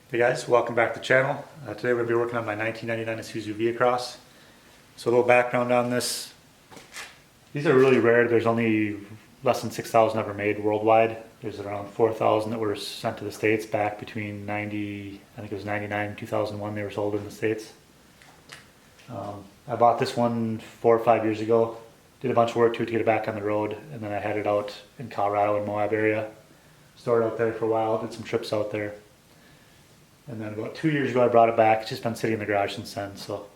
Hey guys, welcome back to the channel. Today we're going to be working on my 1999 Isuzu Vehicross. So a little background on this. These are really rare. There's only less than 6,000 ever made worldwide. There's around 4,000 that were sent to the States back between 90, I think it was 99 and 2001 they were sold in the States. I bought this one 4 or 5 years ago. Did a bunch of work to it to get it back on the road, and then I had it out in Colorado and Moab area. Stored out there for a while, did some trips out there. And then about 2 years ago I brought it back. It's just been sitting in the garage since then. So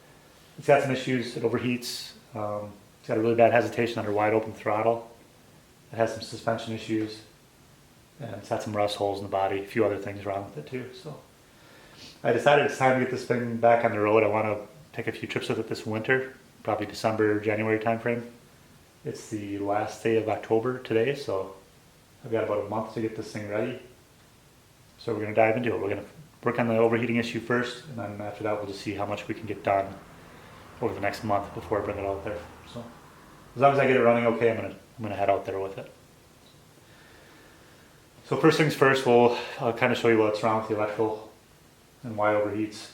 it's got some issues. It overheats. It's got a really bad hesitation under wide open throttle. It has some suspension issues. And it's had some rust holes in the body. A few other things wrong with it too. So I decided it's time to get this thing back on the road. I want to take a few trips with it this winter. Probably December, January timeframe. It's the last day of October today. So I've got about a month to get this thing ready. So we're going to dive into it. We're going to work on the overheating issue first, and then after that we'll just see how much we can get done over the next month before I bring it out there. So as long as I get it running okay, I'm gonna head out there with it. So first things first, I'll kind of show you what's wrong with the electrical and why it overheats.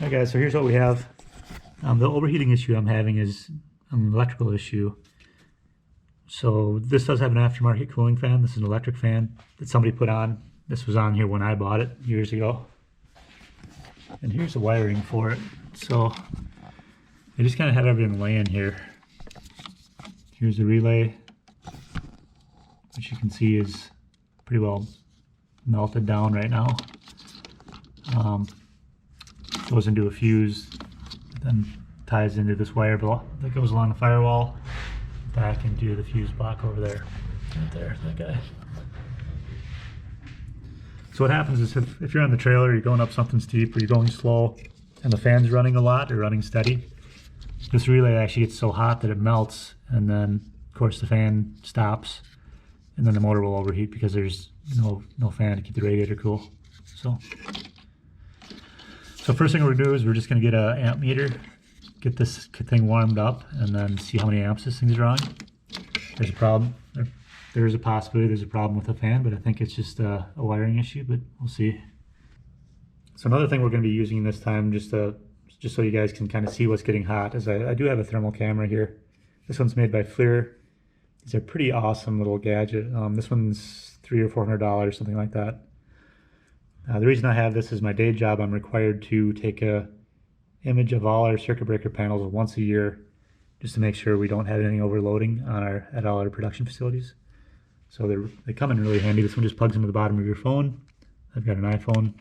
Alright guys, so here's what we have. The overheating issue I'm having is an electrical issue. So this does have an aftermarket cooling fan. This is an electric fan that somebody put on. This was on here when I bought it years ago. And here's the wiring for it. So I just kind of had everything laying here. Here's the relay, which you can see is pretty well melted down right now. Goes into a fuse, then ties into this wire that goes along the firewall, back into the fuse block over there. Right there, that guy. So what happens is if you're on the trailer, you're going up something steep or you're going slow and the fan's running a lot or running steady, this relay actually gets so hot that it melts, and then of course the fan stops and then the motor will overheat because there's no fan to keep the radiator cool. So first thing we're going to do is we're just going to get an amp meter, get this thing warmed up, and then see how many amps this thing's drawing. There's a problem. There's a possibility there's a problem with the fan, but I think it's just a wiring issue, but we'll see. So another thing we're going to be using this time, just so you guys can kind of see what's getting hot, is I do have a thermal camera here. This one's made by FLIR. It's a pretty awesome little gadget. This one's $300 or $400, something like that. The reason I have this is my day job. I'm required to take a image of all our circuit breaker panels once a year, just to make sure we don't have any overloading at all our production facilities. So they come in really handy. This one just plugs into the bottom of your phone. I've got an iPhone.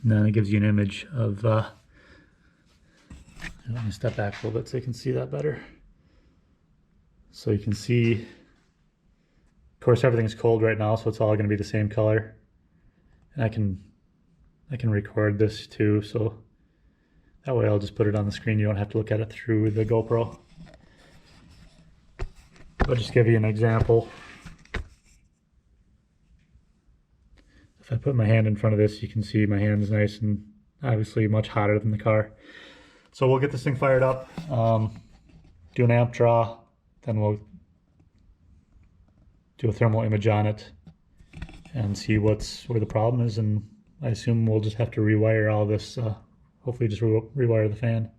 And then it gives you an image of, let me step back a little bit so you can see that better. So you can see, of course everything's cold right now, so it's all going to be the same color. And I can record this too, so that way I'll just put it on the screen. You don't have to look at it through the GoPro. I'll just give you an example. If I put my hand in front of this, you can see my hand's nice and obviously much hotter than the car. So we'll get this thing fired up, do an amp draw, then we'll do a thermal image on it and see where the problem is, and I assume we'll just have to rewire all this, hopefully just rewire the fan.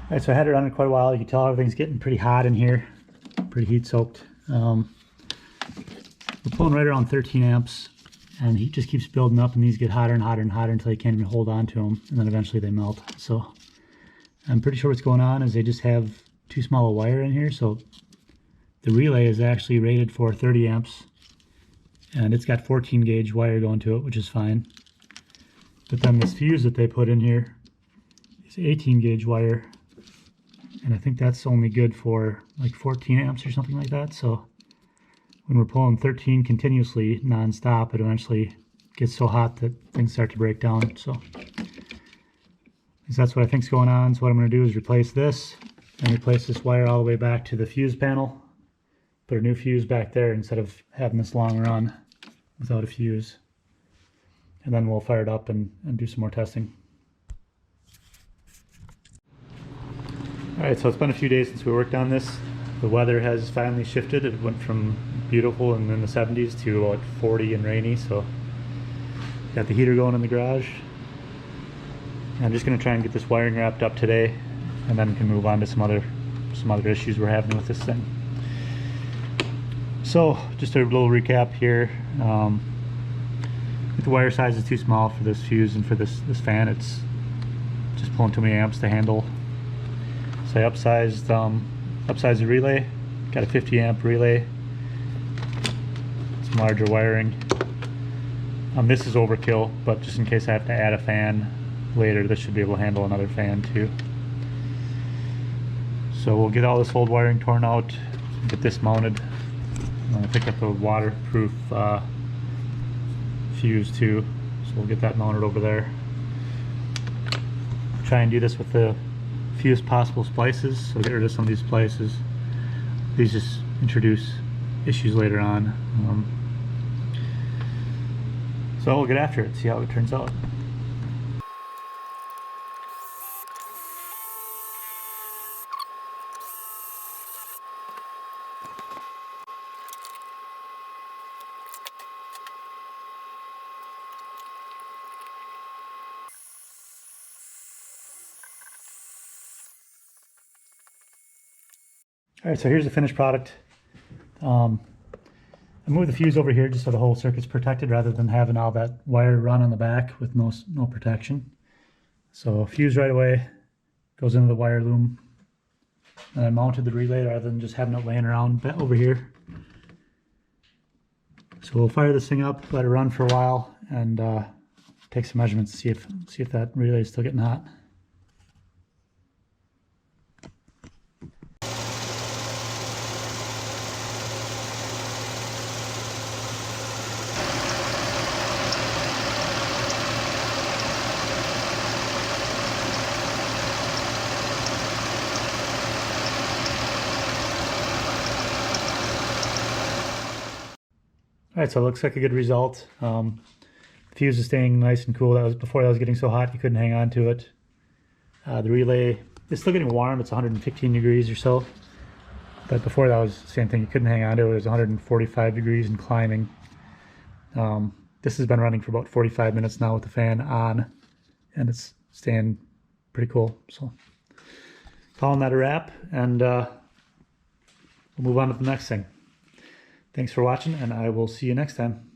All right, so I had it running quite a while. You can tell everything's getting pretty hot in here, pretty heat soaked. We're pulling right around 13 amps, and heat just keeps building up, and these get hotter and hotter and hotter until you can't even hold on to them, and then eventually they melt. So I'm pretty sure what's going on is they just have too small a wire in here. So the relay is actually rated for 30 amps, and it's got 14 gauge wire going to it, which is fine. But then this fuse that they put in here is 18 gauge wire, and I think that's only good for like 14 amps or something like that. So when we're pulling 13 continuously non-stop, it eventually gets so hot that things start to break down. So that's what I think's going on. So what I'm going to do is replace this and replace this wire all the way back to the fuse panel. Put a new fuse back there instead of having this long run without a fuse. And then we'll fire it up and do some more testing. Alright, so it's been a few days since we worked on this. The weather has finally shifted. It went from beautiful and in the 70s to about 40 and rainy. So got the heater going in the garage. And I'm just going to try and get this wiring wrapped up today, and then we can move on to some other issues we're having with this thing. So just a little recap here. The wire size is too small for this fuse and for this fan. It's just pulling too many amps to handle. So I upsized the relay. Got a 50 amp relay. Some larger wiring. This is overkill, but just in case I have to add a fan later, this should be able to handle another fan too. So we'll get all this old wiring torn out, get this mounted. I'm going to pick up a waterproof fuse too, so we'll get that mounted over there. Try and do this with the fewest possible splices, so get rid of some of these splices. These just introduce issues later on. So we'll get after it, see how it turns out. Alright, so here's the finished product. I moved the fuse over here just so the whole circuit's protected rather than having all that wire run on the back with no protection. So fuse right away, goes into the wire loom. And I mounted the relay rather than just having it laying around over here. So we'll fire this thing up, let it run for a while, and take some measurements to see if that relay is still getting hot. Alright, so it looks like a good result. The fuse is staying nice and cool. That was before that was getting so hot you couldn't hang on to it. The relay is still getting warm. It's 115 degrees or so. But before that was the same thing. You couldn't hang on to it. It was 145 degrees and climbing. This has been running for about 45 minutes now with the fan on, and it's staying pretty cool. So calling that a wrap, and we'll move on to the next thing. Thanks for watching, and I will see you next time.